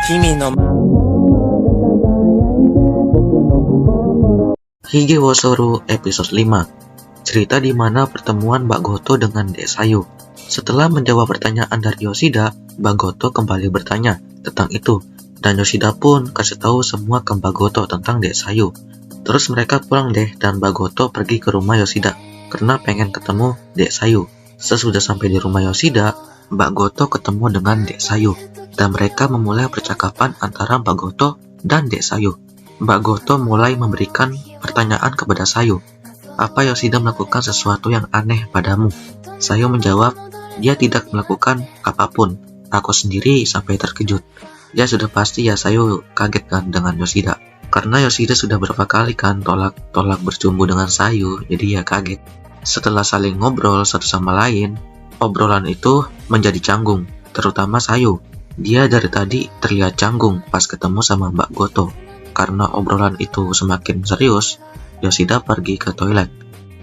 君の Hige wo Soru episode 5. Cerita di mana pertemuan Mbak Goto dengan Dek Sayu. Setelah menjawab pertanyaan dari Yoshida, Mbak Goto kembali bertanya tentang itu, dan Yoshida pun kasih tahu semua ke Mbak Goto tentang Dek Sayu. Terus mereka pulang deh, dan Mbak Goto pergi ke rumah Yoshida karena pengen ketemu Dek Sayu. Sesudah sampai di rumah Yoshida, Mbak Goto ketemu dengan Dek Sayu, dan mereka memulai percakapan antara Mbak Goto dan Dek Sayu. Mbak Goto mulai memberikan pertanyaan kepada Sayu. Apa Yoshida melakukan sesuatu yang aneh padamu? Sayu menjawab, dia tidak melakukan apapun. Aku sendiri sampai terkejut. Ya sudah pasti ya, Sayu kaget kan dengan Yoshida. Karena Yoshida sudah berapa kali kan tolak berjumpa dengan Sayu, jadi ya kaget. Setelah saling ngobrol satu sama lain, obrolan itu menjadi canggung, terutama Sayu. Dia dari tadi terlihat canggung pas ketemu sama Mbak Goto. Karena obrolan itu semakin serius, Yoshida pergi ke toilet.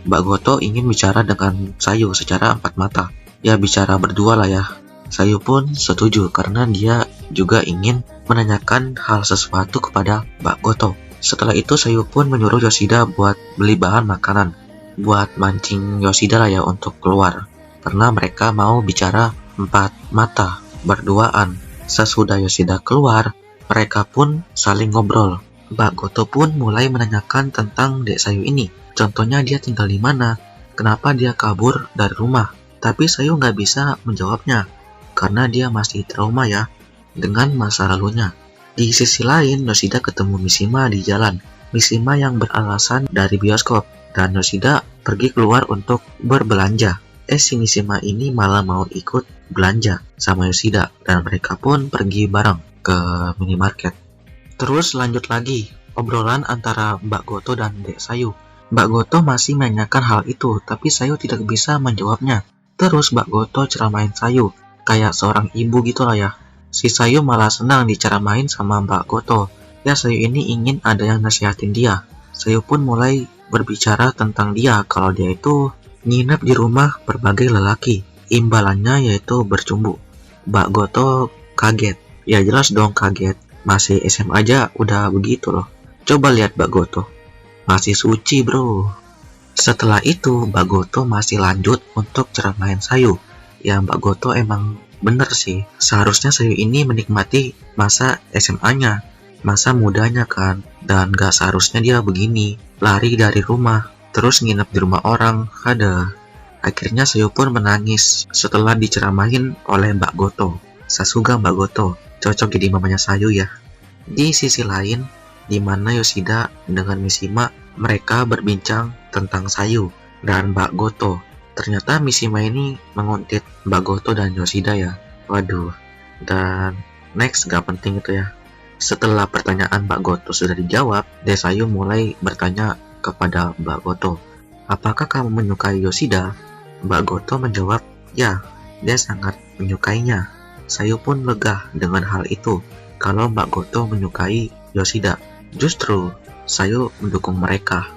Mbak Goto ingin bicara dengan Sayu secara empat mata. Ya bicara berdua lah ya. Sayu pun setuju karena dia juga ingin menanyakan hal sesuatu kepada Mbak Goto. Setelah itu Sayu pun menyuruh Yoshida buat beli bahan makanan, buat mancing Yoshida lah ya untuk keluar. Karena mereka mau bicara empat mata, berduaan. Sesudah Yoshida keluar, mereka pun saling ngobrol. Mbak Goto pun mulai menanyakan tentang Dek Sayu ini. Contohnya dia tinggal di mana, kenapa dia kabur dari rumah. Tapi Sayu nggak bisa menjawabnya, karena dia masih trauma ya dengan masa lalunya. Di sisi lain, Yoshida ketemu Mishima di jalan. Mishima yang beralasan dari bioskop, dan Yoshida pergi keluar untuk berbelanja. Si Mishima ini malah mau ikut belanja sama Yoshida, dan mereka pun pergi bareng ke minimarket. Terus lanjut lagi, obrolan antara Mbak Goto dan Dek Sayu. Mbak Goto masih menanyakan hal itu, tapi Sayu tidak bisa menjawabnya. Terus Mbak Goto ceramain Sayu, kayak seorang ibu gitu lah ya. Si Sayu malah senang diceramain sama Mbak Goto. Ya Sayu ini ingin ada yang nasihatin dia. Sayu pun mulai berbicara tentang dia, kalau dia itu nginep di rumah berbagai lelaki. Imbalannya yaitu bercumbu. Mbak Goto kaget. Ya jelas dong kaget. Masih SMA aja udah begitu loh. Coba lihat Mbak Goto. Masih suci bro. Setelah itu Mbak Goto masih lanjut untuk ceramain Sayu. Ya Mbak Goto emang bener sih. Seharusnya Sayu ini menikmati masa SMA-nya, masa mudanya kan. Dan gak seharusnya dia begini, lari dari rumah, terus nginep di rumah orang. Ada. Akhirnya Sayu pun menangis setelah diceramahin oleh Mbak Goto. Sasuga Mbak Goto. Cocok jadi mamanya Sayu ya. Di sisi lain, di mana Yoshida dengan Mishima mereka berbincang tentang Sayu dan Mbak Goto. Ternyata Mishima ini menguntit Mbak Goto dan Yoshida ya. Waduh. Dan next gak penting itu ya. Setelah pertanyaan Mbak Goto sudah dijawab, Dek Sayu mulai bertanya kepada Mbak Goto, apakah kamu menyukai Yoshida? Mbak Goto menjawab, ya, dia sangat menyukainya. Sayu pun lega dengan hal itu, kalau Mbak Goto menyukai Yoshida. Justru Sayu mendukung mereka.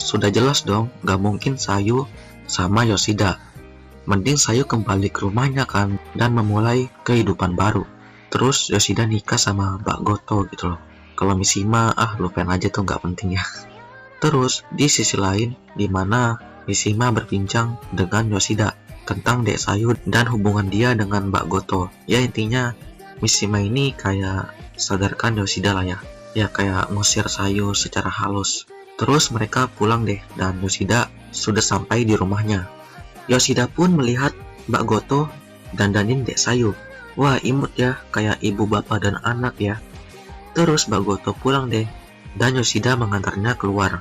Sudah jelas dong, gak mungkin Sayu sama Yoshida. Mending Sayu kembali ke rumahnya kan, dan memulai kehidupan baru. Terus Yoshida nikah sama Mbak Goto gitu loh. Kalau Mishima, lupain aja tuh, gak penting ya. Terus di sisi lain, dimana Mishima berbincang dengan Yoshida tentang Dek Sayu dan hubungan dia dengan Mbak Goto. Ya intinya Mishima ini kayak sadarkan Yoshida lah ya. Ya kayak ngusir Sayu secara halus. Terus mereka pulang deh, dan Yoshida sudah sampai di rumahnya. Yoshida pun melihat Mbak Goto dandanin Dek Sayu. Wah imut ya, kayak ibu bapak dan anak ya. Terus Mbak Goto pulang deh, dan Yoshida mengantarnya keluar.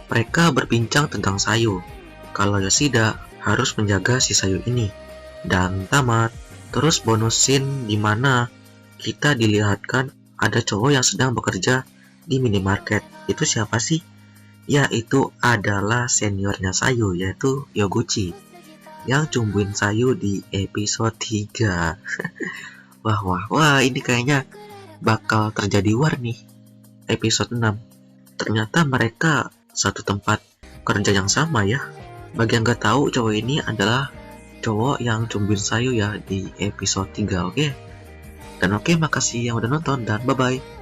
Mereka berbincang tentang Sayu, kalau Yoshida harus menjaga si Sayu ini. Dan tamat. Terus bonus scene dimana kita dilihatkan ada cowok yang sedang bekerja di minimarket. Itu siapa sih? Ya itu adalah seniornya Sayu, yaitu Yoguchi, yang cumbuin Sayu di episode 3. Wah, ini kayaknya bakal terjadi war nih. Episode 6. Ternyata mereka satu tempat kerja yang sama ya. Bagi yang gak tahu, cowok ini adalah cowok yang cumbuin Sayu ya di episode 3, oke? Dan oke, makasih yang udah nonton dan bye-bye.